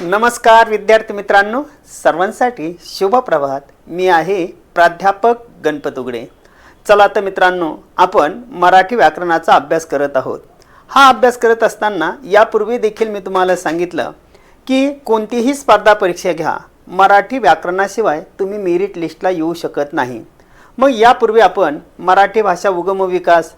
नमस्कार विद्यार्थी मित्रांनो, सर्वांसाठी शुभ प्रभात। मी आहे प्राध्यापक गणपत उगडे। चला तर मित्रांनो, आपण मराठी व्याकरणाचा अभ्यास करत आहोत। हा अभ्यास करत असताना यापूर्वी देखील मी तुम्हाला सांगितलं की कोणतीही स्पर्धा परीक्षा घ्या, मराठी व्याकरणाशिवाय तुम्ही मेरिट लिस्टला येऊ शकत नाही। मग यापूर्वी आपण मराठी भाषा उगम विकास,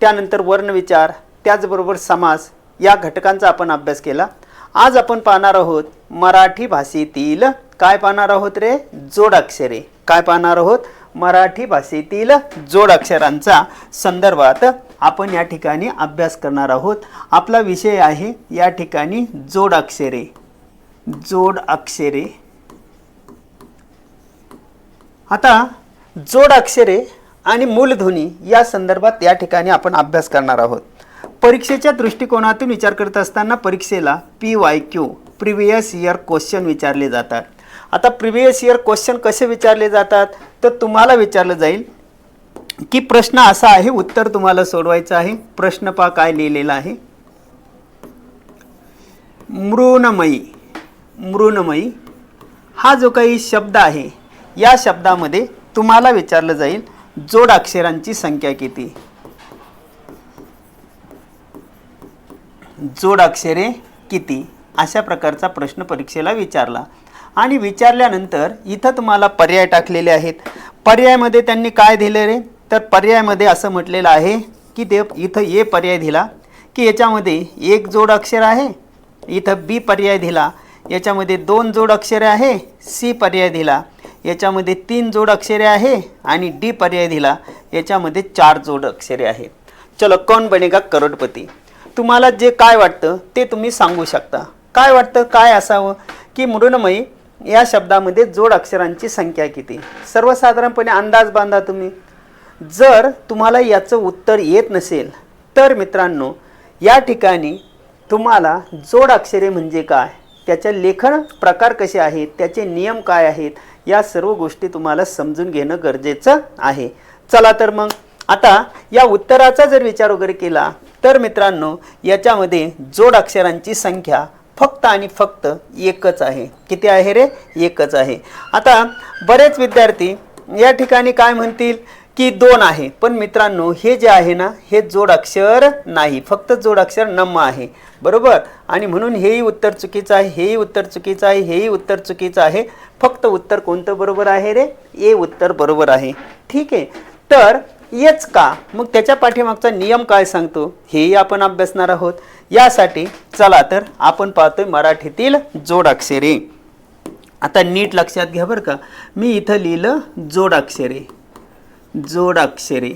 त्यानंतर वर्णविचार, त्याचबरोबर समास या घटकांचा आपण अभ्यास केला। आज आपण पाहणार आहोत मराठी भाषेतील काय पाहणार आहोत रे, जोडाक्षरे। काय पाहणार आहोत? मराठी भाषेतील जोडाक्षरांचा संदर्भात आपण या ठिकाणी अभ्यास करणार आहोत। आपला विषय आहे या ठिकाणी जोडाक्षरे। जोडाक्षरे। आता जोडाक्षरे आणि मूलध्वनी या संदर्भात या ठिकाणी आपण अभ्यास करणार आहोत। परीक्षेच्या दृष्टिकोनातून विचार करत असताना परीक्षेला PYQ प्रिव्हियस इयर क्वेश्चन विचारले जातात। आता प्रिव्हियस इयर क्वेश्चन कसे विचारले जातात तर तुम्हाला विचारलं जाईल की प्रश्न असा आहे, उत्तर तुम्हाला सोडवायचं आहे। प्रश्न पहा काय लिहिलेला आहे, मृण्मयी। मृण्मयी हा जो काही शब्द आहे, या शब्दामध्ये तुम्हाला विचारलं जाईल जोडाक्षरांची संख्या किती। जोडाक्षरे किती, अशा प्रकारचा प्रश्न परीक्षेला विचारला। आणि विचारल्यानंतर इथं तुम्हाला पर्याय टाकलेले आहेत। पर्यायामध्ये त्यांनी काय दिले रे, तर पर्यायामध्ये असं म्हटलेलं आहे की ते इथं ए पर्याय दिला की याच्यामध्ये एक जोडाक्षर आहे, इथं बी पर्याय दिला याच्यामध्ये दोन जोडाक्षरे आहे, सी पर्याय दिला याच्यामध्ये तीन जोडाक्षरे आहे आणि डी पर्याय दिला याच्यामध्ये चार जोडाक्षरे आहे। चलो, कौन बनेगा करोडपती। तुम्हाला जे काय वाटतं ते तुम्ही सांगू शकता। काय वाटतं, काय असावं की मृण्मयी या शब्दामध्ये जोडाक्षरांची संख्या किती। सर्वसाधारणपणे अंदाज बांधा तुम्ही। जर तुम्हाला याचं उत्तर येत नसेल तर मित्रांनो, या ठिकाणी तुम्हाला जोडाक्षरे म्हणजे काय, त्याचे लेखन प्रकार कसे आहेत, त्याचे नियम काय आहेत, या सर्व गोष्टी तुम्हाला समजून घेणं गरजेचं आहे। चला तर मग आता या उत्तराचा जर विचार वगैरे केला तर मित्रांनो, याच्यामध्ये जोडाक्षरांची संख्या फक्त आणि फक्त एकच आहे। किती आहे रे? एकच आहे। आता बरेच विद्यार्थी या ठिकाणी काय म्हणतील की दोन आहे, पण मित्रांनो हे जे आहे ना, हे जोडाक्षर नाही, फक्त जोडाक्षर नम आहे, बरोबर। आणि म्हणून हेही उत्तर चुकीचं आहे, हेही उत्तर चुकीचं आहे, हेही उत्तर चुकीचं आहे। फक्त उत्तर कोणतं बरोबर आहे रे? ए उत्तर बरोबर आहे। ठीक आहे, तर येच का, मग त्याच्या पाठीमागचा नियम काय सांगतो हेही आपण अभ्यासणार आहोत। यासाठी चला तर आपण पाहतोय मराठीतील जोडाक्षरे। आता नीट लक्षात घ्या बरं का, मी इथं लिहिलं जोडाक्षरे। जोडाक्षरे।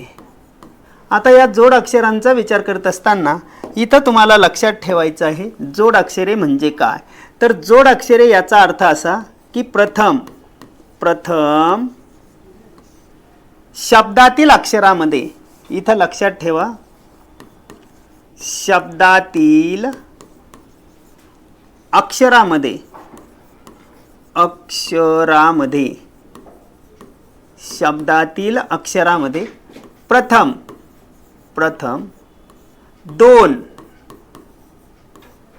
आता या जोडाक्षरांचा विचार करत असताना इथं तुम्हाला लक्षात ठेवायचं आहे जोडाक्षरे म्हणजे काय। तर जोडाक्षरे याचा अर्थ असा की प्रथम शब्दातील अक्षरामध्ये, इथं लक्षात ठेवा, शब्दातील अक्षरामध्ये शब्दातील अक्षरामध्ये प्रथम दोन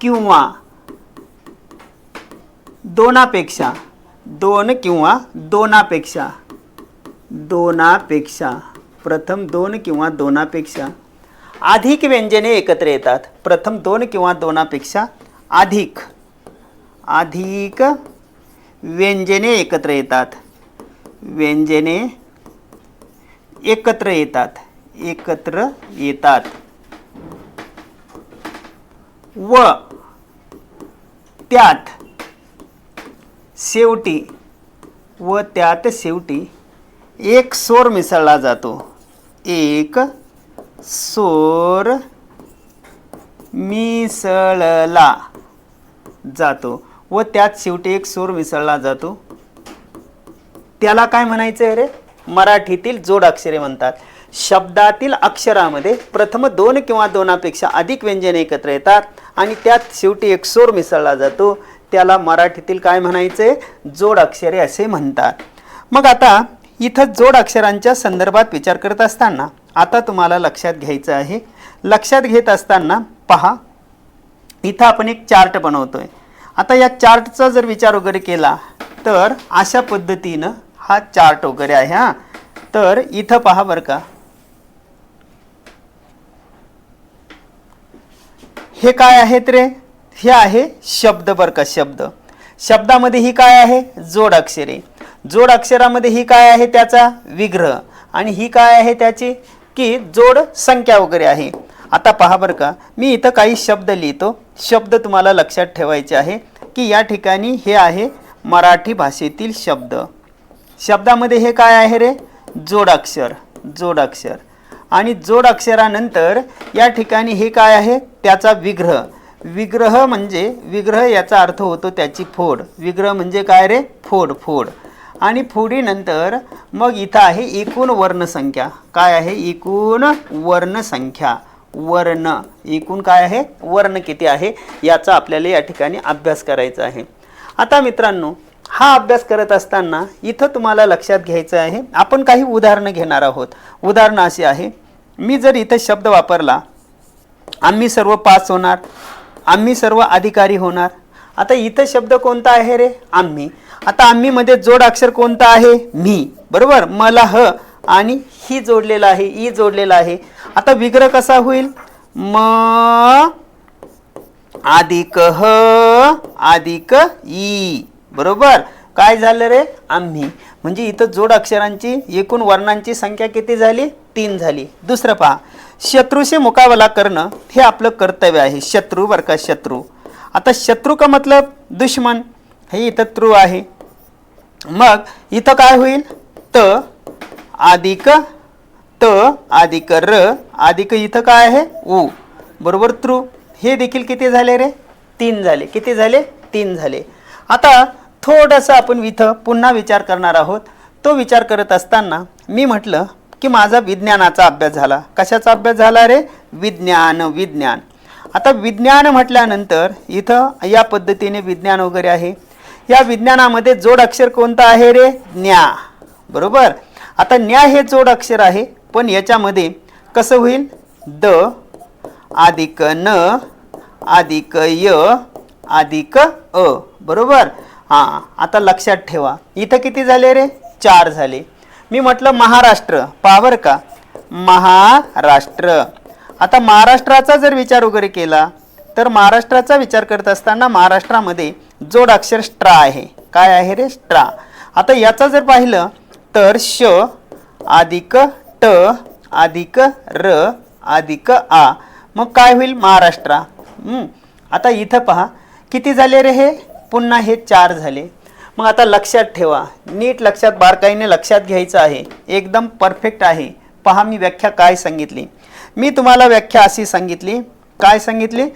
किंवा दोनापेक्षा प्रथम दोन किंवा दोनापेक्षा अधिक व्यंजने एकत्र येतात। प्रथम दोन किंवा दोनापेक्षा अधिक व्यंजने एकत्र येतात। व्यंजने एकत्र येतात व त्यात शेवटी एक स्वर मिसळला जातो। एक स्वर मिसळला जातो व त्यात शेवटी एक स्वर मिसळला जातो, त्याला काय म्हणायचं आहे रे? मराठीतील जोडाक्षरे म्हणतात। शब्दातील अक्षरामध्ये प्रथम दोन किंवा दोनापेक्षा अधिक व्यंजने एकत्र येतात आणि त्यात शेवटी एक स्वर मिसळला जातो, त्याला मराठीतील काय म्हणायचे? जोडाक्षरे असे म्हणतात। मग आता इथं जोडाक्षरांच्या संदर्भात विचार करत असताना आता तुम्हाला लक्षात घ्यायचं आहे। लक्षात घेत असताना पहा, इथं आपण एक चार्ट बनवतोय आता या चार्टचा जर विचार वगैरे केला तर अशा पद्धतीनं हा चार्ट वगैरे आहे हा. तर इथं पहा बरं का, हे काय आहेत रे, हे आहे शब्द बरं का, शब्द. शब्दामध्ये ही काय आहे, जोड अक्षरे. जोड अक्षरामध्ये ही काय आहे, त्याचा विग्रह. आणि ही काय आहे त्याची की जोड संख्या वगैरे आहे. आता पहा बरं का, मी इथं काही शब्द लिहितो. शब्द तुम्हाला लक्षात ठेवायचे आहे की या ठिकाणी हे आहे मराठी भाषेतील शब्द. शब्दामध्ये हे काय आहे रे, जोडाक्षर. जोडाक्षर आणि जोड अक्षरानंतर या ठिकाणी हे काय आहे, त्याचा विग्रह. विग्रह म्हणजे विग्रह याचा अर्थ होतो त्याची फोड. विग्रह म्हणजे काय रे, फोड. फोड आणि फोडीनंतर मग इथं आहे एकूण वर्णसंख्या. काय आहे, एकूण वर्णसंख्या. वर्ण एकूण काय आहे, वर्ण किती आहे याचा आपल्याला या ठिकाणी अभ्यास करायचा आहे. आता मित्रांनो, हा अभ्यास करत असताना इथं तुम्हाला लक्षात घ्यायचं आहे, आपण काही उदाहरणं घेणार आहोत. उदाहरणं अशी आहे, मी जर इथं शब्द वापरला, आम्ही सर्व पास होणार, आम्ही सर्व अधिकारी होणार. आता इथं शब्द कोणता आहे रे, आम्ही. आता आम्ही मध्ये जोड अक्षर कोणता आहे, मी. बरोबर, मला ह आणि ही जोडलेला आहे, ई जोडलेला आहे. आता विग्रह कसा होईल, म अधिक ह अधिक ई. बरोबर, काय झालं रे, आम्ही. म्हणजे इथं जोड अक्षरांची एकूण वर्णांची संख्या किती झाली, 3 झाली. दुसरं पहा, शत्रूशी मुकाबला करणं हे आपलं कर्तव्य आहे. शत्रू बरं का, शत्रू. आता शत्रू का मतलब दुश्मन, हे इथं त्रू आहे. मग इथं काय होईल, त अधिक त अधिक र अधिक इथं काय आहे, उ. बरोबर, त्रू. हे देखील किती झाले रे, 3 झाले. किती झाले, 3 झाले. आता थोडंसं आपण इथं पुन्हा विचार करणार आहोत. तो विचार करत असताना मी म्हटलं की माझा विज्ञानाचा अभ्यास झाला. कशाचा अभ्यास झाला रे, विज्ञान. विज्ञान. आता विज्ञान म्हटल्यानंतर इथं या पद्धतीने विज्ञान वगैरे आहे. या विज्ञानामध्ये जोड अक्षर कोणता आहे रे, ज्ञा. बरोबर, आता ज्ञा हे जोड अक्षर आहे, पण याच्यामध्ये कसं होईल, द अधिक न अधिक य अधिक अ. बरोबर, हां. आता लक्षात ठेवा, इथं किती झाले रे, 4 झाले. मी म्हटलं महाराष्ट्र, पावर का, महाराष्ट्र. आता महाराष्ट्राचा जर विचार वगैरे केला तर महाराष्ट्राचा विचार करत असताना महाराष्ट्रामध्ये जोड अक्षर स्ट्रा आहे. काय आहे रे, स्ट्रा. आता याचा जर पाहिलं तर श अधिक ट अधिक र अधिक आ. मग काय होईल, महाराष्ट्र. आता इथं पहा किती झाले रे, हे पुन्हा हे 4 झाले. मग आता लक्षात ठेवा, नीट लक्षात बारकाईने लक्षात घ्यायचं आहे, एकदम परफेक्ट आहे. पहा मी व्याख्या काय सांगितली. मी तुम्हाला व्याख्या अशी सांगितली, काय सांगितली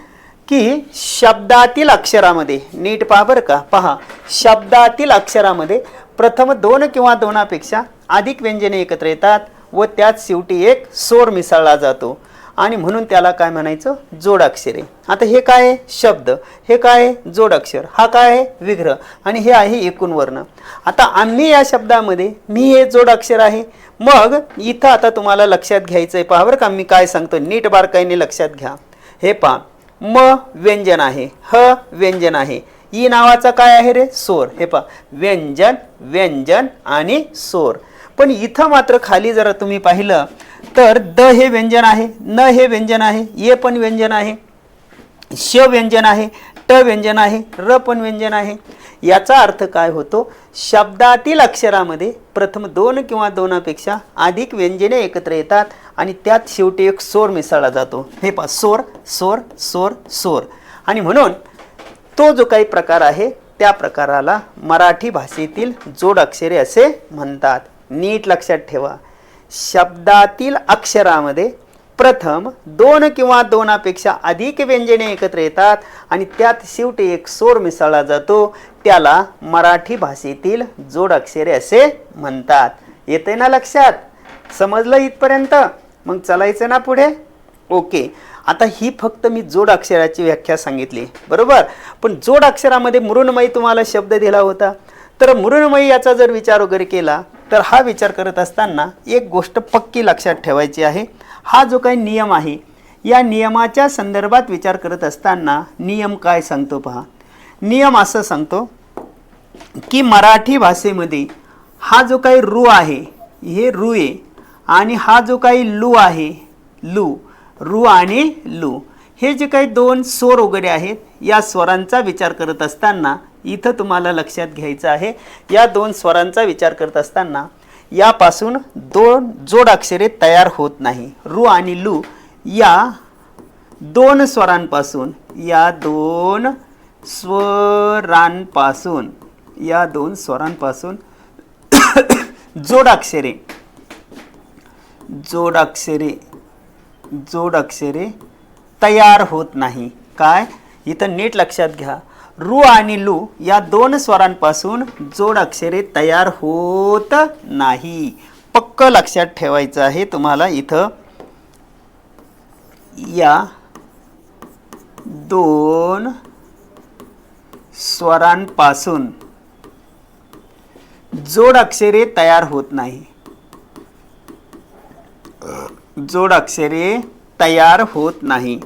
की शब्दातील अक्षरामध्ये, नीट पहा बरं का, पहा शब्दातील अक्षरामध्ये प्रथम 2 किंवा 2पेक्षा अधिक व्यंजने एकत्र येतात व त्यात शेवटी एक स्वर मिसळला जातो आणि म्हणून त्याला काय म्हणायचं, जोडाक्षरे. आता हे काय आहे, शब्द. हे काय आहे, जोडाक्षर. हा काय आहे, विग्रह. आणि हे आहे एकूण वर्ण. आता आम्ही या शब्दामध्ये मी हे जोडाक्षर आहे. मग इथं आता तुम्हाला लक्षात घ्यायचं आहे, पहा बरं का, मी काय सांगतो नीट बारकाईने लक्षात घ्या. हे पहा, म व्यंजन आहे, ह व्यंजन आहे, ई नावाचा काय आहे रे, स्वर. हे पहा, व्यंजन व्यंजन आणि स्वर. पण इथं मात्र खाली जरा तुम्ही पाहिलं तर द हे व्यंजन आहे, न हे व्यंजन आहे, ये पण व्यंजन आहे, श व्यंजन आहे, ट व्यंजन आहे, र पण व्यंजन आहे. याचा अर्थ काय होतो, शब्दातील अक्षरामध्ये प्रथम 2 किंवा 2पेक्षा अधिक व्यंजने एकत्र येतात आणि त्यात शेवटी एक स्वर मिसळला जातो. हे पहा, स्वर स्वर स्वर स्वर. आणि म्हणून तो जो काही प्रकार आहे त्या प्रकाराला मराठी भाषेतील जोड अक्षरे असे म्हणतात. नीट लक्षात ठेवा, शब्दातील अक्षरामध्ये प्रथम 2 किंवा 2पेक्षा अधिक व्यंजने एकत्र येतात आणि त्यात शेवटी एक स्वर मिसळला जातो, त्याला मराठी भाषेतील जोड अक्षरे असे म्हणतात. येते ना लक्षात, समजलं इथपर्यंत? मग चलायचं ना पुढे. ओके, आता ही फक्त मी जोड अक्षराची व्याख्या सांगितली. बरोबर, पण जोड अक्षरामध्ये मृण्मयी तुम्हाला शब्द दिला होता. तर मृण्मयी याचा जर विचार वगैरे केला तर हा विचार करत असताना एक गोष्ट पक्की लक्षात ठेवायची आहे. हा जो काही नियम आहे या नियमाच्या संदर्भात विचार करत असताना नियम काय सांगतो पहा. नियम असं सांगतो की मराठी भाषेमध्ये हा जो काही रू आहे हे रू आहे आणि हा जो काही लू आहे लू, रू आणि लू हे जे काही दोन स्वर वगैरे आहेत या स्वरांचा विचार करत असताना इथं तुम्हाला लक्षात घ्यायचं आहे, या दोन स्वरांचा विचार करत असताना यापासून दोन जोडाक्षरे तयार होत नाही. रू आणि लू या दोन स्वरांपासून जोडाक्षरे तयार होत नाही. काय इथं नीट लक्षात घ्या, रू आणि लू या दोन स्वरांपासून जोडाक्षरे तयार होत नाही. पक्क लक्षात ठेवायचं आहे तुम्हाला. इथं या दोन स्वरांपासून जोडाक्षरे तयार होत नाही. जोडाक्षरे तयार होत नाही.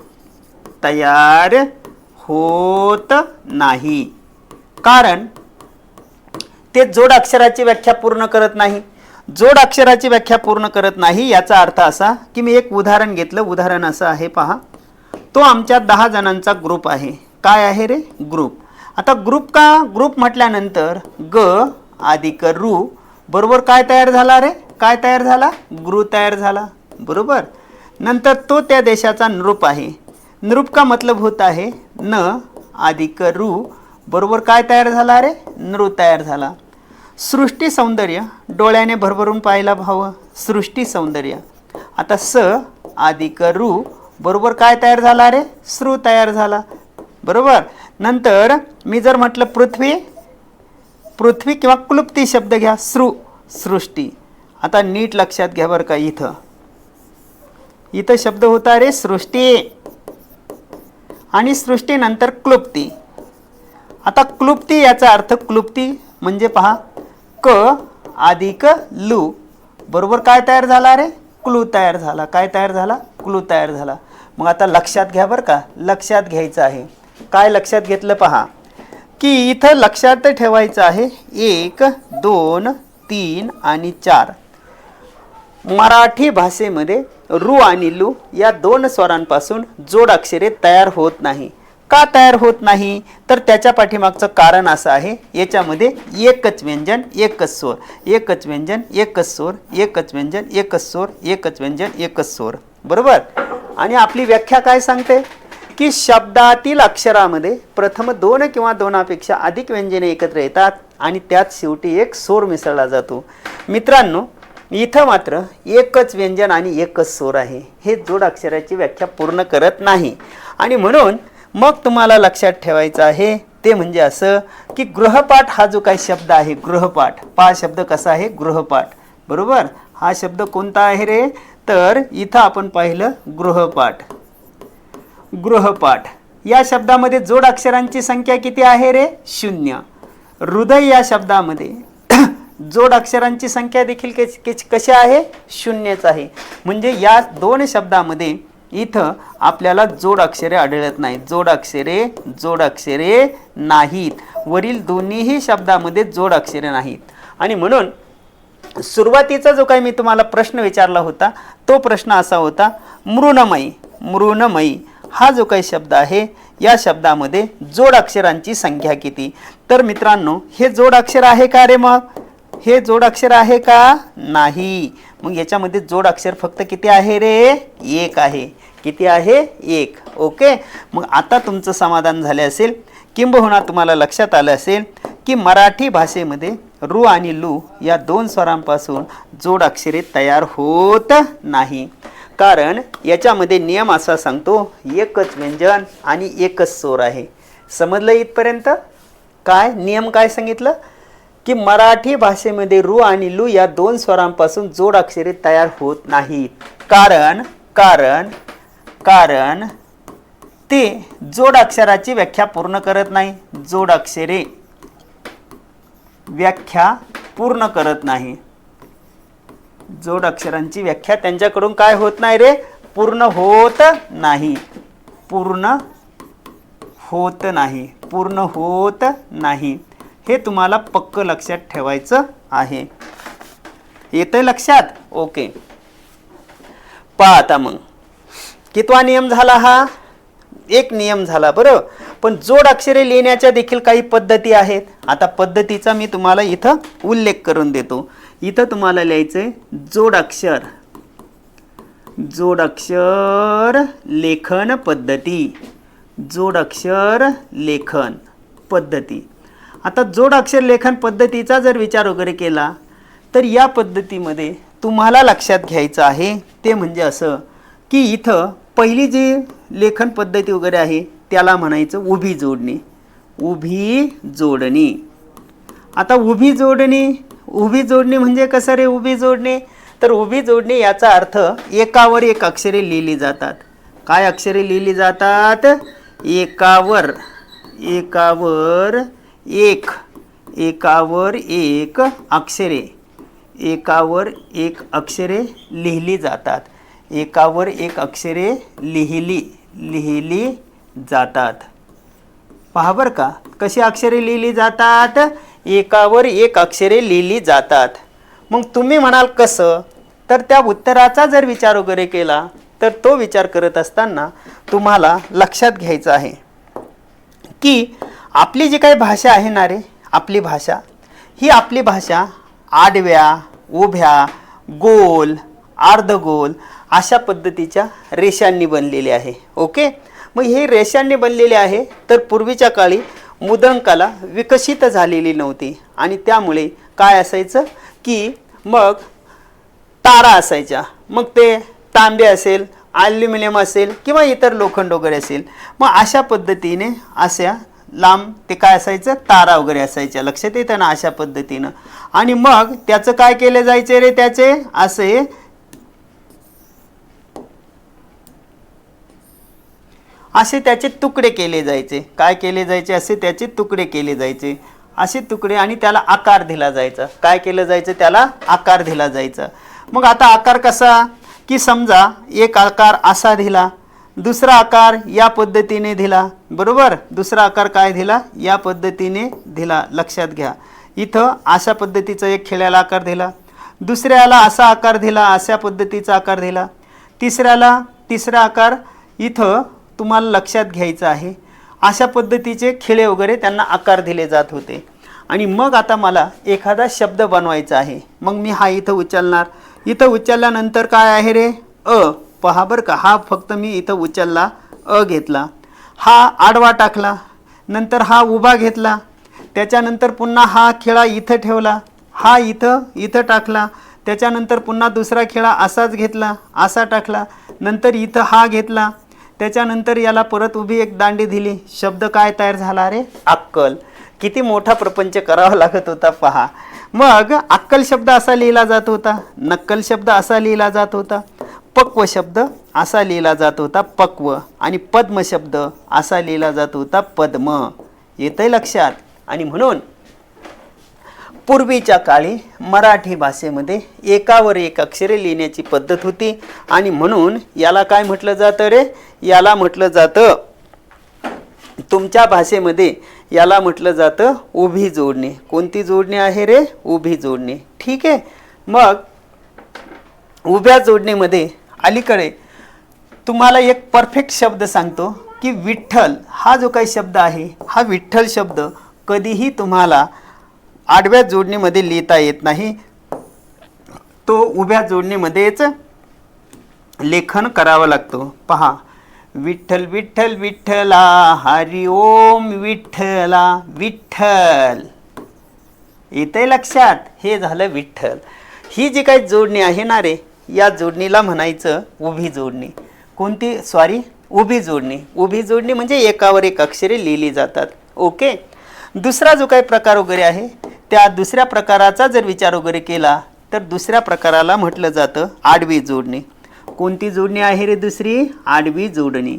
कारण ते जोडाक्षराची व्याख्या पूर्ण करत नाही. जोडाक्षराची व्याख्या पूर्ण करत नाही याचा अर्थ असा की मी एक उदाहरण घेतलं. उदाहरण असं आहे पहा, तो आमच्या 10 जणांचा ग्रुप आहे. काय आहे रे? ग्रुप. आता ग्रुप म्हटल्यानंतर ग अधिक रू बरोबर काय तयार झाला रे? काय तयार झाला? ग्रू तयार झाला. बरोबर. नंतर तो त्या देशाचा नृप आहे. नृप का मतलब होता है न अधिक रू बरोबर काय तयार झाला रे? नृ तयार झाला. सृष्टी सौंदर्य डोळ्याने भरभरून पाहायला भावं. सृष्टी सौंदर्य. आता स अधिक रू बरोबर काय तयार झाला रे? श्रू तयार झाला. बरोबर. नंतर मी जर म्हटलं पृथ्वी किंवा क्लुप्ती शब्द घ्या, सृष्टी. आता नीट लक्षात घ्या बरं का, इथं शब्द होता रे सृष्टी आणि सृष्टीनंतर क्लुप्ती. आता क्लुप्ती याचा अर्थ क्लुप्ती म्हणजे पहा क अधिक लू बरोबर काय तयार झाला रे? क्लू तयार झाला. काय तयार झाला? क्लू तयार झाला. मग आता लक्षात घ्या बरं का, लक्षात घ्यायचं आहे. काय लक्षात घेतलं पहा की इथं लक्षात ठेवायचं आहे 1, 2, 3 आणि 4. मराठी भाषेमध्ये रू आणि लू या दोन स्वरांपासून जोडाक्षरे तयार होत नाही. का तयार होत नाही? तर त्याच्या पाठीमागचं कारण असं आहे, याच्यामध्ये एकच व्यंजन एकच स्वर, एकच व्यंजन एकच स्वर, एकच व्यंजन एकच स्वर, एकच व्यंजन एकच स्वर. बरोबर. आणि आपली व्याख्या काय सांगते की शब्दातील अक्षरामध्ये प्रथम 2 किंवा 2पेक्षा अधिक व्यंजने एकत्र येतात आणि त्यात शेवटी एक स्वर मिसळला जातो. मित्रांनो, इथं मात्र एकच व्यंजन आणि एकच स्वर आहे. हे जोडाक्षराची व्याख्या पूर्ण करत नाही. आणि म्हणून मग तुम्हाला लक्षात ठेवायचं आहे ते म्हणजे असं की गृहपाठ हा जो काही शब्द आहे, गृहपाठ. पहा शब्द कसा आहे? गृहपाठ. बरोबर. हा शब्द कोणता आहे रे? तर इथं आपण पाहिलं गृहपाठ. गृहपाठ या शब्दामध्ये जोडाक्षरांची संख्या किती आहे रे? 0. हृदय या शब्दामध्ये जोडाक्षरांची संख्या देखील कशी आहे? 0च आहे. म्हणजे या दोन शब्दामध्ये इथं आपल्याला जोडाक्षरे आढळत नाहीत. जोडाक्षरे नाहीत. वरील दोन्हीही शब्दामध्ये जोडाक्षरे नाहीत. आणि म्हणून सुरुवातीचा जो काही मी तुम्हाला प्रश्न विचारला होता तो प्रश्न असा होता, मृण्मयी हा जो काही शब्द आहे या शब्दामध्ये जोडाक्षरांची संख्या किती? तर मित्रांनो, हे जोडाक्षर आहे का रे? मग हे जोडाक्षर आहे का? नाही. मग याच्यामध्ये जोडाक्षर फक्त किती आहे रे? 1 आहे. किती आहे? 1. ओके. मग आता तुमचं समाधान झाले असेल, किंबहुना तुम्हाला लक्षात आलं असेल की मराठी भाषेमध्ये रू आणि लू या दोन स्वरांपासून जोडाक्षरे तयार होत नाही. कारण याच्यामध्ये नियम असा सांगतो, एकच व्यंजन आणि एकच स्वर आहे. समजलं इथपर्यंत? काय नियम काय सांगितलं की मराठी भाषेमध्ये रू आणि लू या दोन स्वरांपासून जोडाक्षरे तयार होत नाहीत. कारण ते जोडाक्षराची व्याख्या पूर्ण करत नाही. जोडाक्षरे व्याख्या पूर्ण करत नाही. जोडाक्षरांची व्याख्या त्यांच्याकडून काय होत नाही रे? पूर्ण होत नाही. पूर्ण होत नाही. पूर्ण होत नाही. हे तुम्हाला पक्क लक्षात ठेवायचं आहे. येतंय लक्षात? ओके. पहा आता मग कितवा नियम झाला हा? एक नियम झाला बरं. पण जोड अक्षरे लिहिण्याच्या देखील काही पद्धती आहेत. आता पद्धतीचा मी तुम्हाला इथं उल्लेख करून देतो. इथं तुम्हाला लिहायचंय जोड अक्षर लेखन पद्धती. जोड अक्षर लेखन पद्धती. आता जोड अक्षर लेखन पद्धतीचा जर विचार वगैरे केला तर या पद्धतीमध्ये तुम्हाला लक्षात घ्यायचं आहे ते म्हणजे असं की इथं पहिली जी लेखन पद्धती वगैरे आहे त्याला म्हणायचं उभी जोडणी. उभी जोडणी. आता उभी जोडणी म्हणजे कसं रे उभी जोडणी? तर उभी जोडणी याचा अर्थ एकावर एक अक्षरे लिहिली जातात. काय अक्षरे लिहिली जातात? एकावर एक अक्षरे. एकावर एक अक्षरे लिहिली जातात. एकावर एक अक्षरे लिहिली जातात. पहा बरं का कशी अक्षरे लिहिली जातात? एकावर एक अक्षरे लिहिली जातात. मग तुम्ही म्हणाल कसं? तर त्या उत्तराचा जर विचार वगैरे केला तर तो विचार करत असताना तुम्हाला लक्षात घ्यायचं आहे की आपली जी काही भाषा आहे ना रे, आपली भाषा आडव्या, उभ्या, गोल, अर्धगोल अशा पद्धतीच्या रेषांनी बनलेली आहे. ओके. मग हे रेषांनी बनलेले आहे. तर पूर्वीच्या काळी मुद्रंकला विकसित झालेली नव्हती आणि त्यामुळे काय असायचं की मग तारा असायच्या. मग ते तांबे असेल, ॲल्युमिनियम असेल किंवा इतर लोखंड वगैरे असेल. मग अशा पद्धतीने अशा लांब ते काय असायचं? तारा वगैरे असायच्या. लक्षात येतं ना? अशा पद्धतीनं. आणि मग त्याचं काय केलं जायचे रे? त्याचे असे त्याचे तुकडे केले जायचे. काय केले जायचे? असे त्याचे तुकडे केले जायचे. असे तुकडे आणि त्याला आकार दिला जायचा. काय केलं जायचं? त्याला आकार दिला जायचा. मग आता आकार कसा? की समजा एक आकार असा दिला, दुसरा आकार या पद्धतीने दिला. बरोबर. दुसरा आकार काय दिला? या पद्धतीने दिला. लक्षात घ्या. इथं अशा पद्धतीचा एक खिळ्याला आकार दिला, दुसऱ्याला असा आकार दिला, अशा पद्धतीचा आकार दिला, तिसरा आकार इथं तुम्हाला लक्षात घ्यायचं आहे. अशा पद्धतीचे खिळे वगैरे त्यांना आकार दिले जात होते. आणि मग आता मला एखादा शब्द बनवायचा आहे. मग मी हा इथं उचलणार. इथं उचलल्यानंतर काय आहे रे? पहा बरं का, हा फक्त मी इथं उचलला, घेतला, हा आडवा टाकला, नंतर हा उभा घेतला, त्याच्यानंतर पुन्हा हा खिळा इथं ठेवला, हा इथं टाकला, त्याच्यानंतर पुन्हा दुसरा खिळा असाच घेतला, असा टाकला, नंतर इथं हा घेतला, त्याच्यानंतर याला परत उभी एक दांडी दिली. शब्द काय तयार झाला रे? अक्कल. किती मोठा प्रपंच करावा लागत होता पहा. मग अक्कल शब्द असा लिहिला जात होता, नक्कल शब्द असा लिहिला जात होता, पक्व शब्द असा लिहिला जात होता पक्व, आणि पद्म शब्द असा लिहिला जात होता पद्म. येतंय लक्षात? आणि म्हणून पूर्वीच्या काळी मराठी भाषेमध्ये एकावर एक अक्षरे लिहिण्याची पद्धत होती. आणि म्हणून याला काय म्हटलं जातं रे? याला म्हटलं जातं, तुमच्या भाषेमध्ये याला म्हटलं जातं उभी जोडणी. कोणती जोडणी आहे रे? उभी जोडणी. ठीक आहे. मग उभ्या जोडणीमध्ये अलीकडे तुम्हाला एक परफेक्ट शब्द सांगतो की विठ्ठल हा जो काही शब्द आहे, हा विठ्ठल शब्द कधीही तुम्हाला आडव्या जोडणीमध्ये लिहिता येत नाही. तो उभ्या जोडणीमध्येच लेखन करावं लागतो. पहा, विठ्ठल विठ्ठल विठ्ठला, हरी ओम विठ्ठला, विठ्ठल. येतंय लक्षात? हे झालं विठ्ठल. ही जी काही जोडणी आहे ना रे, या जोडणीला म्हणायचं उभी जोडणी. कोणती? उभी जोडणी. उभी जोडणी म्हणजे एकावर एक अक्षरे लिहिली जातात. ओके. दुसरा जो काही प्रकार वगैरे आहे, त्या दुसऱ्या प्रकाराचा जर विचार वगैरे केला तर दुसऱ्या प्रकाराला म्हटलं जातं आडवी जोडणी. कोणती जोडणी आहे रे दुसरी? आडवी जोडणी.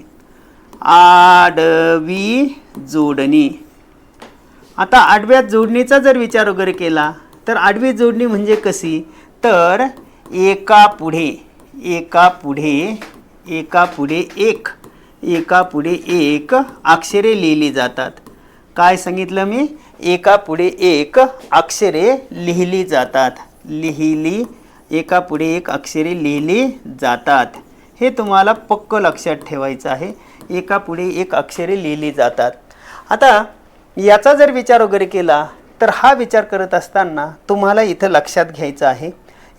आडवी जोडणी. आता आडव्या जोडणीचा जर विचार वगैरे केला तर आडवी जोडणी म्हणजे कशी? तर एका पुढे एक अक्षरे लिहिली जातात. काय सांगितलं मी? एका पुढे एक अक्षरे लिहिली जातात. एका पुढे एक अक्षरे लिहिली जातात. हे तुम्हाला पक्क लक्षात ठेवायचं आहे. एका पुढे एक अक्षरे लिहिली जातात. आता याचा जर विचार वगैरे केला तर हा विचार करत असताना तुम्हाला इथं लक्षात घ्यायचं आहे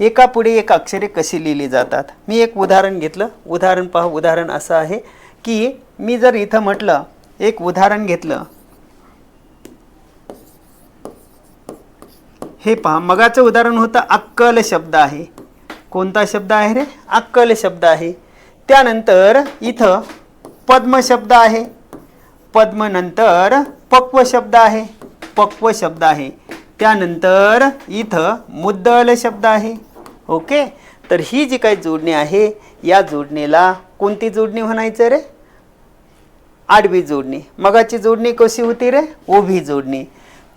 एका पुढे एक अक्षरे कशी लिहिली जातात. मी एक उदाहरण घेतलं. उदाहरण पहा. उदाहरण असं आहे की मी जर इथं म्हटलं, एक उदाहरण घेतलं, हे पहा. मगाचं उदाहरण होतं अक्कल शब्द आहे. कोणता शब्द आहे रे? अक्कल शब्द आहे. त्यानंतर इथं पद्म शब्द आहे. पद्म नंतर पक्व शब्द आहे. पक्व शब्द आहे. त्यानंतर इथं मुद्दल शब्द आहे. ओके. तर ही जी काही जोडणी आहे या जोडणीला कोणती जोडणी म्हणायचं रे? आडवी जोडणी. मगाची जोडणी कशी होती रे? उभी जोडणी.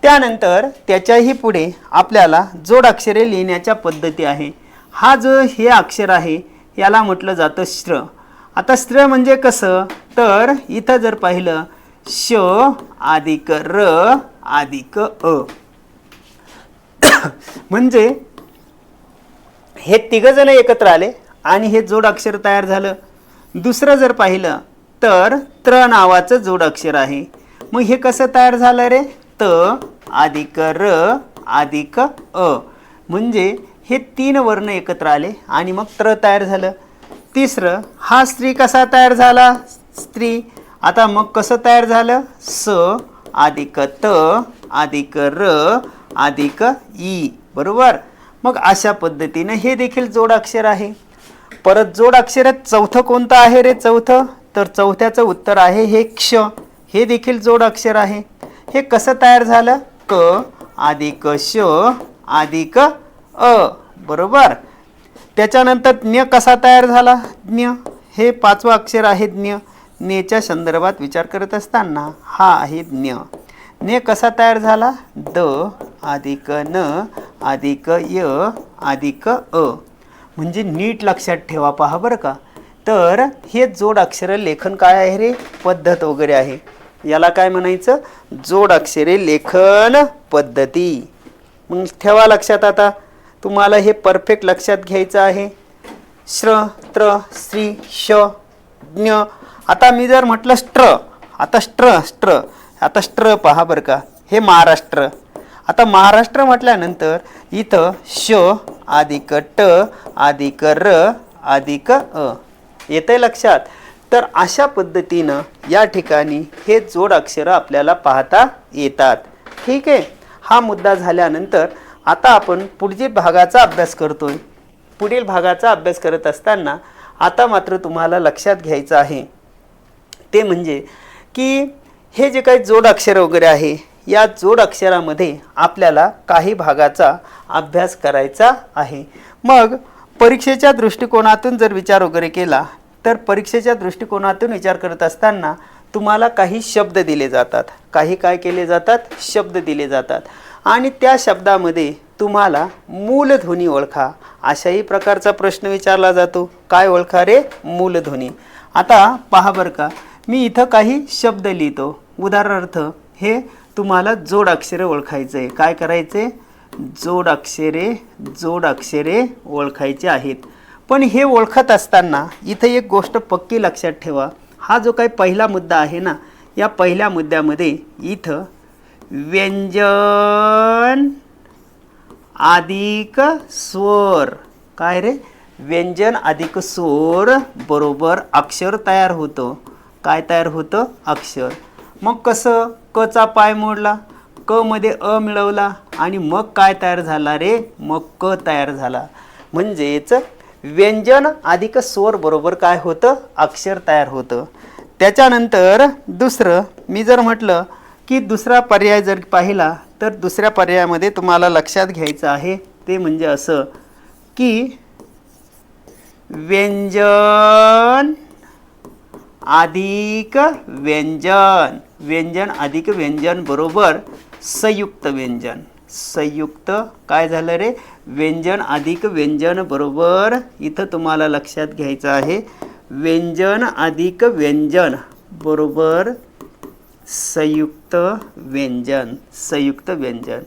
त्यानंतर त्याच्याही पुढे आपल्याला जोडाक्षरे लिहिण्याच्या पद्धती आहे. हा जो हे अक्षर आहे याला म्हटलं जातं श्र. आता श्र म्हणजे कसं? तर इथं जर पाहिलं श अधिक र अधिक अ म्हणजे हे तिघजण एकत्र आले आणि हे जोडाक्षर तयार झालं. दुसरं जर पाहिलं तर त्र नावाचं जोडाक्षर आहे. मग हे कसं तयार झालं रे? त अधिक र अधिक अ म्हणजे हे तीन वर्ण एकत्र आले आणि मग त्र तयार झालं. तिसरं हा स्त्री कसा तयार झाला? स्त्री. आता मग कसं तयार झालं? स अधिक त अधिक र अधिक ई. बरोबर. मग अशा पद्धतीने हे देखील जोडाक्षर आहे. परत जोडाक्षरात चौथं कोणतं आहे रे? चौथं. तर चौथ्याचं उत्तर आहे हे क्ष. हे देखील जोडाक्षर आहे. हे कसं तयार झालं? क अधिक श अधिक अ. बरोबर. त्याच्यानंतर ज्ञ कसा तयार झाला? ज्ञ. हे पाचवं अक्षर आहे ज्ञ. ज्ञच्या संदर्भात विचार करत असताना हा आहे ज्ञ. ज्ञ कसा तयार झाला? द अधिक न अधिक य अधिक अ. म्हणजे नीट लक्षात ठेवा. पहा बरं का. तर हे जोडाक्षर लेखन काय आहे रे? पद्धत वगैरे आहे. याला काय म्हणायचं? जोडाक्षरे लेखन पद्धती. मग ठेवा लक्षात. आता तुम्हाला हे परफेक्ट लक्षात घ्यायचं आहे. श्र त्र श्री श ज्ञ. आता मी जर म्हटलं स्ट्र. आता आता स्ट्र पहा बरं का. हे महाराष्ट्र. आता महाराष्ट्र म्हटल्यानंतर इथं श अधिक ट अधिक र अधिक अ. येतंय लक्षात. तर अशा पद्धतीनं या ठिकाणी हे जोडाक्षरं आपल्याला पाहता येतात. ठीक आहे. हा मुद्दा झाल्यानंतर आता आपण पुढील भागाचा अभ्यास करतोय. पुढील भागाचा अभ्यास करत असताना आता मात्र तुम्हाला लक्षात घ्यायचं आहे ते म्हणजे की हे जे काही जोडाक्षर वगैरे आहे या जोडाक्षरामध्ये आपल्याला काही भागाचा अभ्यास करायचा आहे. मग परीक्षेच्या दृष्टिकोनातून जर विचार वगैरे केला तर परीक्षेच्या दृष्टिकोनातून विचार करत असताना तुम्हाला काही शब्द दिले जातात. काही काय केले जातात? शब्द दिले जातात. आणि त्या शब्दामध्ये तुम्हाला मूलध्वनी ओळखा अशाही प्रकारचा प्रश्न विचारला जातो. काय ओळखा रे? मूलध्वनी. आता पहा बरं का. मी इथं काही शब्द लिहितो. उदाहरणार्थ हे तुम्हाला जोडाक्षरे ओळखायचं आहे. काय करायचे? जोडाक्षरे ओळखायचे आहेत. पण हे ओळखत असताना इथं एक गोष्ट पक्की लक्षात ठेवा. हा जो काही पहिला मुद्दा आहे ना या पहिल्या मुद्द्यामध्ये इथं व्यंजन अधिक स्वर. काय रे? व्यंजन अधिक स्वर बरोबर अक्षर तयार होतं. काय तयार होतं? अक्षर. मग कसं? क चा पाय मोडला, क मध्ये अ मिळवला आणि मग काय तयार झाला रे? मग क तयार झाला. म्हणजेच व्यंजन अधिक स्वर बरोबर काय होतं? अक्षर तयार होतं. त्याच्यानंतर दुसरं मी जर म्हटलं की दुसरा पर्याय जर पाहिला तर दुसऱ्या पर्यायामध्ये तुम्हाला लक्षात घ्यायचं आहे ते म्हणजे असं की व्यंजन अधिक व्यंजन. व्यंजन अधिक व्यंजन बरोबर संयुक्त व्यंजन. संयुक्त काय झालं रे? व्यंजन अधिक व्यंजन बरोबर इथं तुम्हाला लक्षात घ्यायचं आहे व्यंजन अधिक व्यंजन बरोबर संयुक्त व्यंजन, संयुक्त व्यंजन.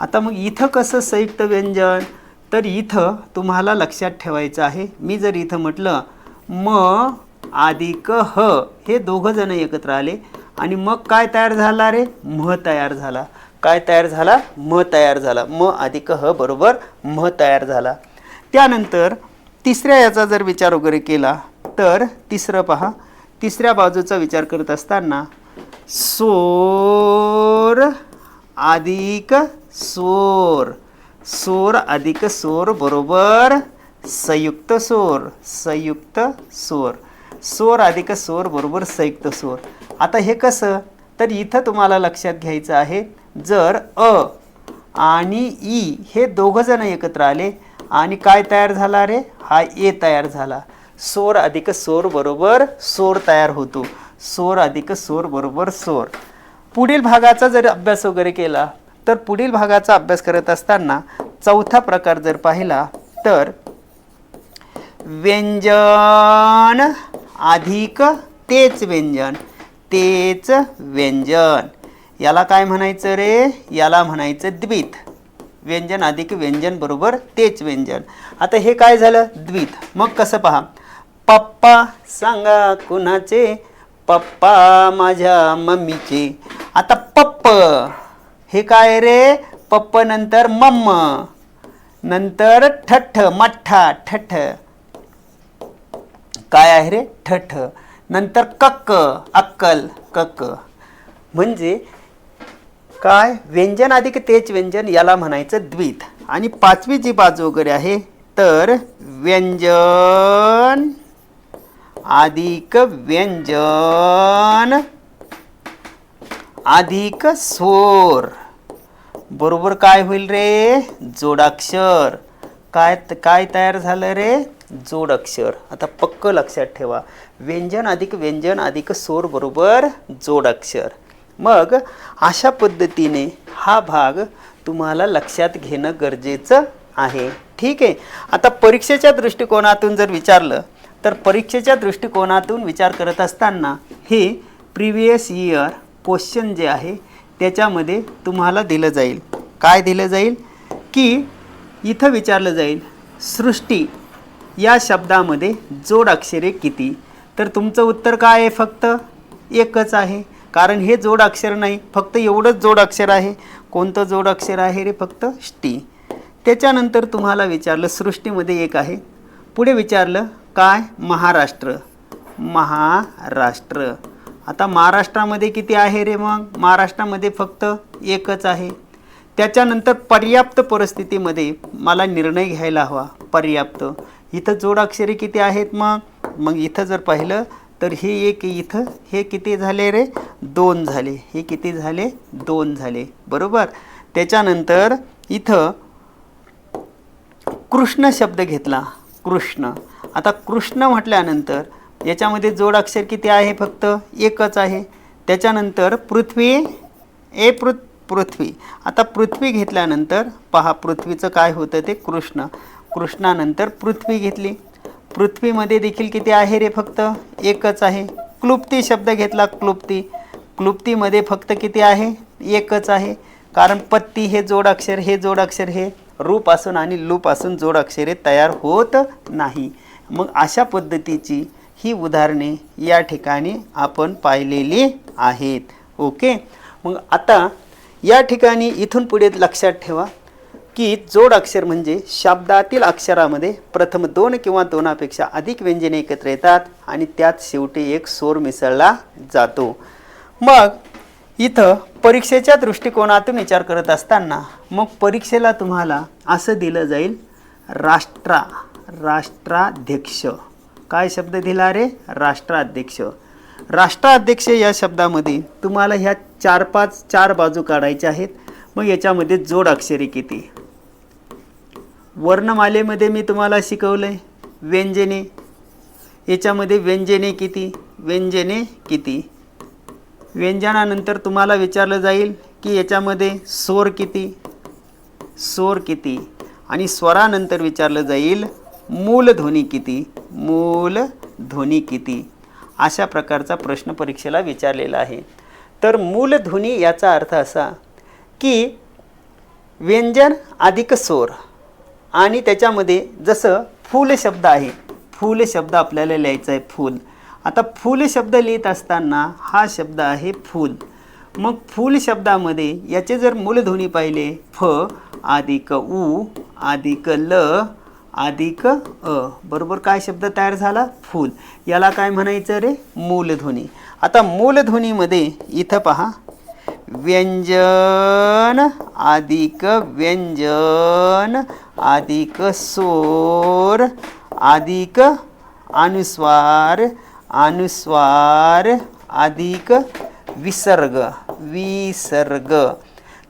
आता मग इथं कसं संयुक्त व्यंजन, तर इथं तुम्हाला लक्षात ठेवायचं आहे. मी जर इथं म्हटलं म अधिक ह, हे दोघं जण एकत्र आले आणि मग काय तयार झाला रे, म तयार झाला. काय तयार झाला, म तयार झाला. म अधिक ह बरोबर म तयार झाला. त्यानंतर तिसऱ्या याचा जर विचार वगैरे केला तर तिसरं पहा, तिसऱ्या बाजूचा विचार करत असताना सोर अधिक सोर, सोर अधिक सोर बरोबर संयुक्त सोर, संयुक्त सोर. सोर अधिक सोर बरोबर संयुक्त सोर. आता हे कसं, तर इथं तुम्हाला लक्षात घ्यायचं आहे, जर अ आणि ई हे दोघं जण एकत्र आले आणि काय तयार झाला रे, हा ए तयार झाला. सोर अधिक सोर बरोबर सोर तयार होतो. सोर अधिक सोर बरोबर सोर. पुढील भागाचा जर अभ्यास वगैरे केला तर पुढील भागाचा अभ्यास करत असताना चौथा प्रकार जर पाहिला तर व्यंजन अधिक तेच व्यंजन, तेच व्यंजन. याला काय म्हणायचं रे, याला म्हणायचं द्वित. व्यंजन अधिक व्यंजन बरोबर तेच व्यंजन. आता हे काय झालं, द्वित. मग कसं पहा, पप्पा सांगा कुणाचे, पप्पा माझ्या मम्मीचे. आता पप्प हे काय रे, पप्प नंतर मम्म, नंतर ठठ मठ्ठा, ठठ काय आहे रे, ठठ, नंतर कक्क अक्कल, कक्क. म्हणजे काय, व्यंजन अधिक तेच व्यंजन, याला म्हणायचं द्वित. आणि पाचवी जी बाजू वगैरे आहे तर व्यंजन अधिक व्यंजन अधिक स्वर बरोबर काय होईल रे, जोडाक्षर. काय काय तयार झालं रे, जोडाक्षर. आता पक्क लक्षात ठेवा, व्यंजन अधिक स्वर बरोबर जोडाक्षर. मग अशा पद्धतीने हा भाग तुम्हाला लक्षात घेणं गरजेचं आहे. ठीक आहे. आता परीक्षेच्या दृष्टिकोनातून जर विचारलं तर परीक्षेच्या दृष्टिकोनातून विचार करत असताना हे प्रिव्हियस इयर क्वेश्चन जे आहे त्याच्यामध्ये तुम्हाला दिलं जाईल. काय दिलं जाईल की इथं विचारलं जाईल सृष्टी या शब्दामध्ये जोडाक्षरे किती. तर तुमचं उत्तर काय आहे, फक्त एकच आहे, कारण हे जोडाक्षर नाही, फक्त एवढंच जोडाक्षर आहे. कोणतं जोडाक्षर आहे रे, फक्त ष्टी. त्याच्यानंतर तुम्हाला विचारलं सृष्टीमध्ये एक आहे, पुढे विचारलं काय, महाराष्ट्र, महाराष्ट्र. आता महाराष्ट्रामध्ये किती आहे रे, मग महाराष्ट्रामध्ये फक्त एकच आहे. त्याच्यानंतर पर्याप्त परिस्थितीमध्ये मला निर्णय घ्यायला हवा, पर्याप्त. इथं जोडाक्षरे किती आहेत, मग इथं जर पाहिलं तर हे एक, इथं हे किती झाले रे, 2 झाले. हे किती झाले, 2 झाले बरोबर. त्याच्यानंतर इथं कृष्ण शब्द घेतला, कृष्ण. आता कृष्ण म्हटल्यानंतर याच्यामध्ये जोडाक्षर किती आहे, फक्त एकच आहे. त्याच्यानंतर पृथ्वी, पृथ्वी. आता पृथ्वी घेतल्यानंतर पहा पृथ्वीचं काय होतं ते कृष्ण. कृष्णानंतर पृथ्वी घेतली, पृथ्वीमध्ये देखील किती आहे रे, फक्त एकच आहे. क्लुप्ती शब्द घेतला, क्लुप्ती. क्लुप्तीमध्ये फक्त किती आहे, एकच आहे, कारण पत्ती हे जोडाक्षर, हे जोडाक्षर हे रूपासून आणि लूपासून जोडाक्षरे तयार होत नाही. मग अशा पद्धतीची ही उदाहरणे या ठिकाणी आपण पाहिलेली आहेत. ओके. मग आता या ठिकाणी इथून पुढे लक्षात ठेवा की जोडाक्षर म्हणजे शब्दातील अक्षरामध्ये प्रथम 2 किंवा 2पेक्षा अधिक व्यंजने एकत्र येतात आणि त्यात शेवटी एक स्वर मिसळला जातो. मग इथं परीक्षेच्या दृष्टिकोनातून विचार करत असताना मग परीक्षेला तुम्हाला असं दिलं जाईल, राष्ट्राध्यक्ष. काय शब्द दिला रे, राष्ट्राध्यक्ष. राष्ट्राध्यक्ष या शब्दामध्ये तुम्हाला ह्या 4 बाजू काढायच्या आहेत. मग याच्यामध्ये जोडाक्षरे किती. वर्णमालेमध्ये मी तुम्हाला शिकवलं आहे व्यंजने, याच्यामध्ये व्यंजने किती, व्यंजने किती. व्यंजनानंतर तुम्हाला विचारलं जाईल की याच्यामध्ये स्वर किती, स्वर किती. आणि स्वरानंतर विचारलं जाईल मूलध्वनी किती, मूलध्वनी किती. अशा प्रकारचा प्रश्न परीक्षेला विचारलेला आहे. तर मूलध्वनी याचा अर्थ असा की व्यंजन अधिक स्वर आणि त्याच्यामध्ये जसं फूल शब्द आहे, फूल शब्द आपल्याला लिहायचा आहे फूल. आता फूल शब्द लिहित असताना हा शब्द आहे फूल. मग फूल शब्दामध्ये याचे जर मूलध्वनी पाहिले फ अधिक उ अधिक ल अधिक बरोबर काय शब्द तयार झाला? फूल. याला काय म्हणायचं रे? मूलध्वनी. आता मूलध्वनीमध्ये इथं पहा व्यंजन अधिक व्यंजन अधिक स्वर अधिक अनुस्वार अनुस्वार अधिक विसर्ग विसर्ग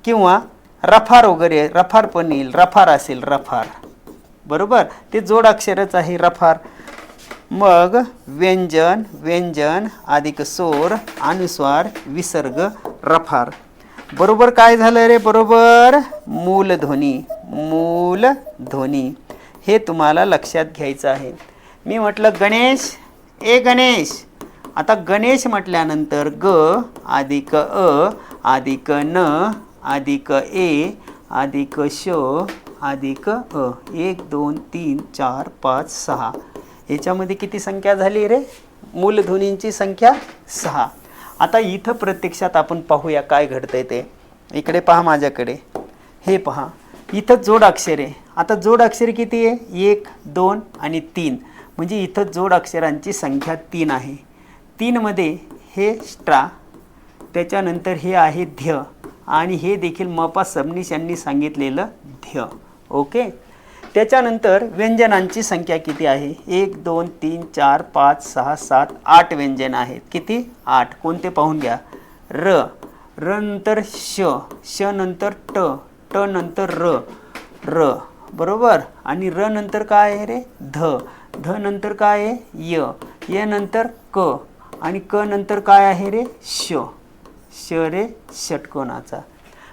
किंवा रफार वगैरे, रफार पण येईल, रफार असेल रफार, बरोबर, ते जोड अक्षरच आहे रफार. मग व्यंजन व्यंजन अधिक स्वर अनुस्वार विसर्ग रफार. बरोबर काय झालं रे? बरोबर मूलध्वनी. मूलध्वनी हे तुम्हाला लक्षात घ्यायचं आहे. मी म्हटलं गणेश, ए गणेश. आता गणेश म्हटल्यानंतर ग अधिक अ अधिक न अधिक ए अधिक श अधिक अ. 1 2 3 4 5 6. याच्यामध्ये किती संख्या झाली रे? मूलध्वनींची संख्या 6. आता इथं प्रत्यक्षात आपण पाहूया काय घडतंय ते. इकडे पहा माझ्याकडे, हे पहा इथं जोड अक्षर आहे. आता जोड अक्षर किती आहे? 1 2 आणि 3. म्हणजे इथं जोड अक्षरांची संख्या 3 आहे. 3 मध्ये हे स्ट्रा, त्याच्यानंतर हे आहे ध्य आणि हे देखील मपा सबनीस यांनी सांगितलेलं ध्य. ओके. त्याच्यानंतर व्यंजनांची संख्या किती आहे? 1 2 3 4 5 6 7 8 व्यंजन आहेत. किती? 8. कोणते पाहून घ्या. र, र नंतर श, श नंतर ट, ट नंतर र, र, बरोबर. आणि र नंतर काय आहे रे? ध, ध नंतर काय आहे? य, य नंतर क आणि क नंतर काय आहे रे? श, श रे षटकोनाचा.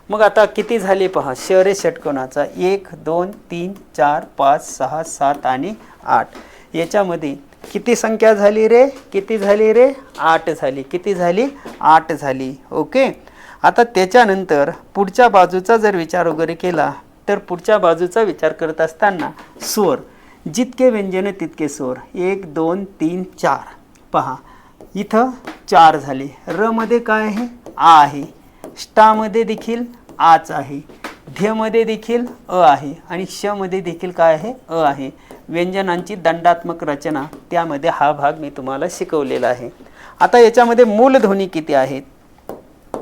मग आता किती झाले पहा. श रे षटकोनाचा 1 2 3 4 5 6 7 आणि 8. याच्यामध्ये किती संख्या झाली रे? किती झाली रे? 8 झाली. किती झाली? 8 झाली. ओके. आता त्याच्यानंतर पुढच्या बाजूचा जर विचार वगैरे केला तर पुढच्या बाजूचा विचार करत असताना स्वर, जितके व्यंजन तितके स्वर. 1 2 3 4. पहा इथं 4 झाले. र मध्ये काय आहे? आ आहे. ष्टामध्ये देखील आच आहे. ध्यमध्ये देखील अ आहे आणि श मध्ये देखील काय आहे? अ आहे. व्यंजनांची दंडात्मक रचना, त्यामध्ये हा भाग मी तुम्हाला शिकवलेला आहे. आता याच्यामध्ये मूलध्वनी किती आहेत?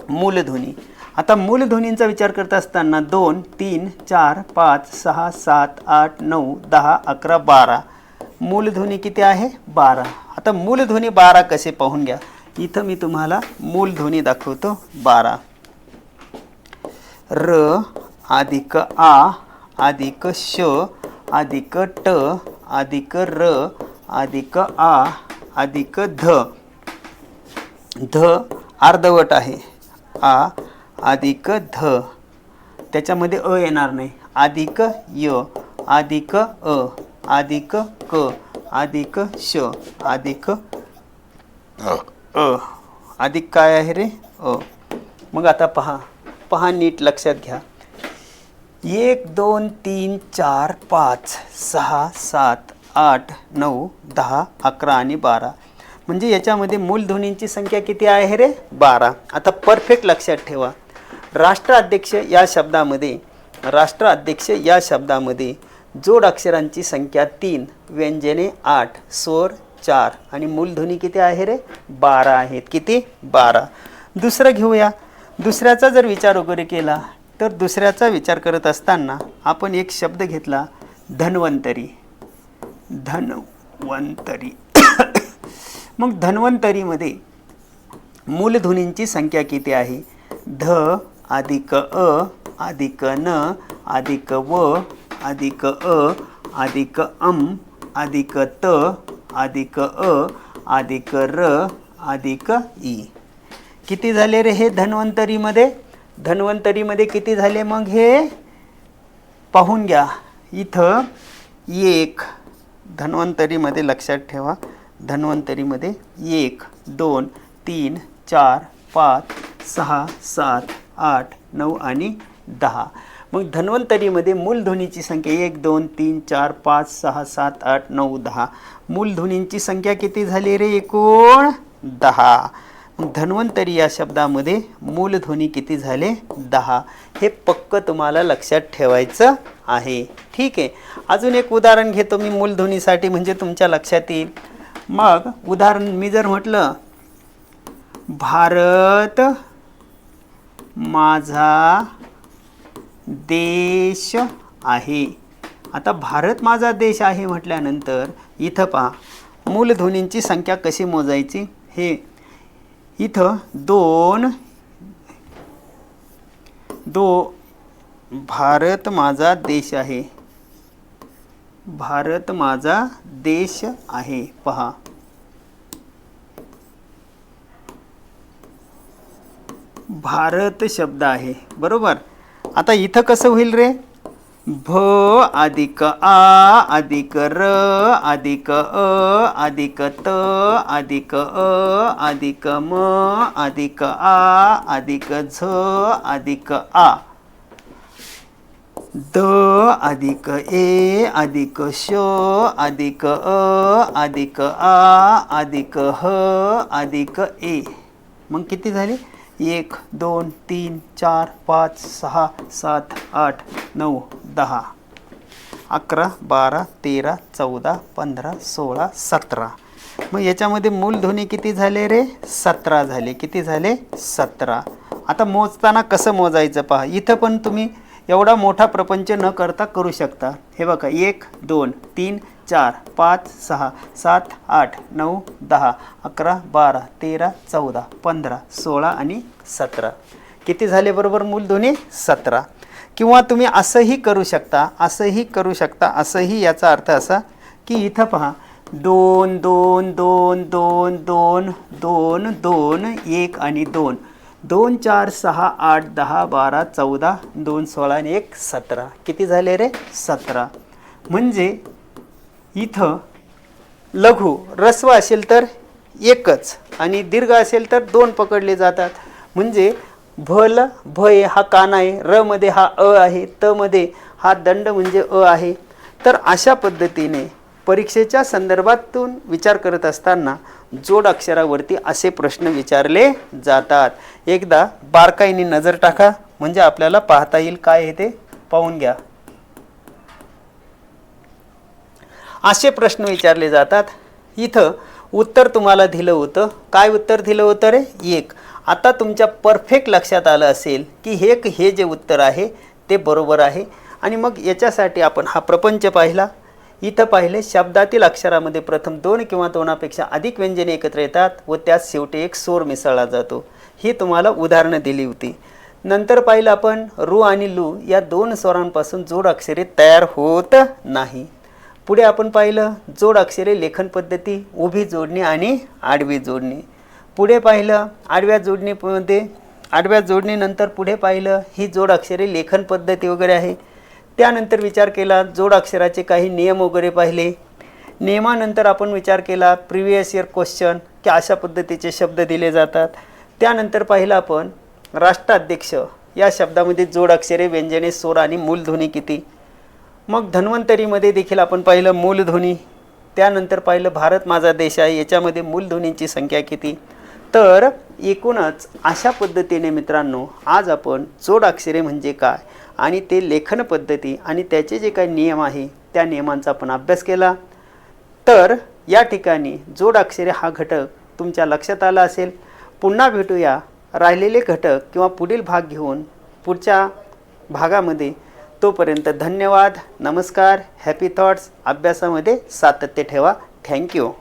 मूलध्वनी. आता मूलध्वनींचा विचार करत असताना 2 3 4 5 6 7 8 9 10 11 12. मूलध्वनी किती आहे? 12. आता मूलध्वनी 12 कसे पाहून घ्या. इथं मी तुम्हाला मूलध्वनी दाखवतो 12. र अधिक आ अधिक श अधिक ट अधिक र अधिक आ अधिक ध. ध अर्धवट आहे. आ अधिक ध, त्याच्यामध्ये अ येणार नाही. अधिक य अधिक अ अधिक क अधिक श अधिक अ अधिक काय आहे रे? अ. मग आता पहा, पहा नीट लक्षात घ्या. 1 2 3 4 5 6 7 8 9 10 11 आणि 12. म्हणजे याच्यामध्ये मूलध्वनींची संख्या किती आहे रे? 12. आता परफेक्ट लक्षात ठेवा. राष्ट्राध्यक्ष या शब्दामध्ये, राष्ट्राध्यक्ष या शब्दामध्ये जोड अक्षरांची संख्या 3, व्यंजने 8, स्वर 4 आणि मूलध्वनी किती आहे रे? 12 आहेत. किती? 12. दुसरं घेऊया. दुसऱ्याचा जर विचार वगैरे केला तर दुसऱ्याचा विचार करत असताना आपण एक शब्द घेतला धन्वंतरी. धन्वंतरी. मग धन्वंतरीमध्ये मूलध्वनींची संख्या किती आहे? ध अधिक अ अधिक न अधिक व अधिक अ अधिक अम अधिक त अधिक अ अधिक र अधिक ई. किती झाले रे हे धन्वंतरीमध्ये? धन्वंतरीमध्ये किती झाले मग हे पाहून घ्या. इथं 1 धन्वंतरीमध्ये लक्षात ठेवा. धन्वंतरीमध्ये 1 2 3 4 5 6 7 8 9 आणि 10. मग धन्वंतरीमध्ये मूलध्वनीची संख्या 1 2 3 4 5 6 7 8 9 10. मूलध्वनींची संख्या किती झाली रे? एकूण 10. मग धन्वंतरी या शब्दामध्ये मूलध्वनी किती झाले? 10. हे पक्क तुम्हाला लक्षात ठेवायचं आहे. ठीक आहे. अजून एक उदाहरण घेतो मी मूलध्वनीसाठी, म्हणजे तुमच्या लक्षात येईल. मग उदाहरण मी जर म्हटलं भारत माझा देश आहे. आता भारत माझा देश आहे म्हटल्यानंतर इथं पहा मूलध्वनींची संख्या कशी मोजायची. हे इथं भारत माझा देश आहे. भारत माझा देश आहे. पहा भारत शब्द आहे, बरोबर. आता इथं कसं होईल रे? भ अधिक आ अधिक र अधिक अ अधिक त अधिक अ अधिक म अधिक आ अधिक झ अधिक आ, द अधिक ए अधिक श अधिक अ अधिक आ अधिक ह अधिक ए. मग किती झाले? 1 2 3 4 5 6 7 8 9 10 11 12 13 14 15 16 17. मग याच्यामध्ये मूलध्वनी किती झाले रे? 17 झाले. किती झाले? 17. आता मोजताना कसं मोजायचं पहा. इथं पण तुम्ही एवढा मोठा प्रपंच न करता करू शकता. हे बघा 1 2 3 4 5 6 7 8 9 10 11 12 13 14 15 16 आणि 17. किती झाले बरोबर मूलध्वनी? 17. किंवा तुम्ही असंही करू शकता, असंही करू शकता. असंही याचा अर्थ असा की इथं पहा 2 2 2 2 2 2 2 1 आणि 2 2 4 6 8 10 12 14 2 16 आणि 1 17. किती झाले रे? 17. म्हणजे इथं लघु ऱ्हस्व असेल तर एकच आणि दीर्घ असेल तर 2 पकडले जातात. म्हणजे भल भय हा काना आहे, र मध्ये हा अ आहे, त मध्ये हा दंड म्हणजे अ आहे. तर अशा पद्धतीने परीक्षेच्या संदर्भातून विचार करत असताना जोड अक्षरावरती असे प्रश्न विचारले जातात. एकदा बारकाईने नजर टाका म्हणजे आपल्याला पाहता येईल काय आहे ते पाहून घ्या. असे प्रश्न विचारले जातात. इथं उत्तर तुम्हाला दिलं होतं. काय उत्तर दिलं होतं रे? 1. आता तुमच्या परफेक्ट लक्षात आलं असेल की हे जे उत्तर आहे ते बरोबर आहे. आणि मग याच्यासाठी आपण हा प्रपंच पाहिला. इथं पाहिले शब्दातील अक्षरामध्ये प्रथम 2 किंवा 2पेक्षा अधिक व्यंजने एकत्र येतात व त्यात शेवटी एक स्वर मिसळला जातो. ही तुम्हाला उदाहरणं दिली होती. नंतर पाहिलं आपण रु आणि लू या 2 स्वरांपासून जोड अक्षरे तयार होत नाही. पुढे आपण पाहिलं जोड अक्षरे लेखन पद्धती, उभी जोडणी आणि आडवी जोडणी. पुढे पाहिलं आडव्या जोडणीनंतर पुढे पाहिलं ही जोड अक्षरे लेखन पद्धती वगैरे आहे. त्यानंतर विचार केला जोड अक्षराचे काही नियम वगैरे पाहिले. नियमानंतर आपण विचार केला प्रिव्हियस इयर क्वेश्चन की अशा पद्धतीचे शब्द दिले जातात. त्यानंतर पाहिलं आपण राष्ट्राध्यक्ष या शब्दामध्ये जोड अक्षरे, व्यंजने, स्वर आणि मूलध्वनी किती. मग धन्वंतरीमध्ये देखील आपण पाहिलं मूलध्वनी. त्यानंतर पाहिलं भारत माझा देश आहे याच्यामध्ये मूलध्वनींची संख्या किती. तर एकूणच अशा पद्धतीने मित्रांनो आज आपण जोड अक्षरे म्हणजे काय आणि ते लेखन पद्धती आणि त्याचे जे काही नियम आहे त्या नियमांचा आपण अभ्यास केला. तर या ठिकाणी जोड अक्षरे हा घटक तुमच्या लक्षात आला असेल. पुन्हा भेटूया राहिलेले घटक किंवा पुढील भाग घेऊन पुढच्या भागामध्ये. तोपर्यंत धन्यवाद, नमस्कार, हॅपी थॉट्स. अभ्यासामध्ये सातत्य ठेवा. थँक्यू.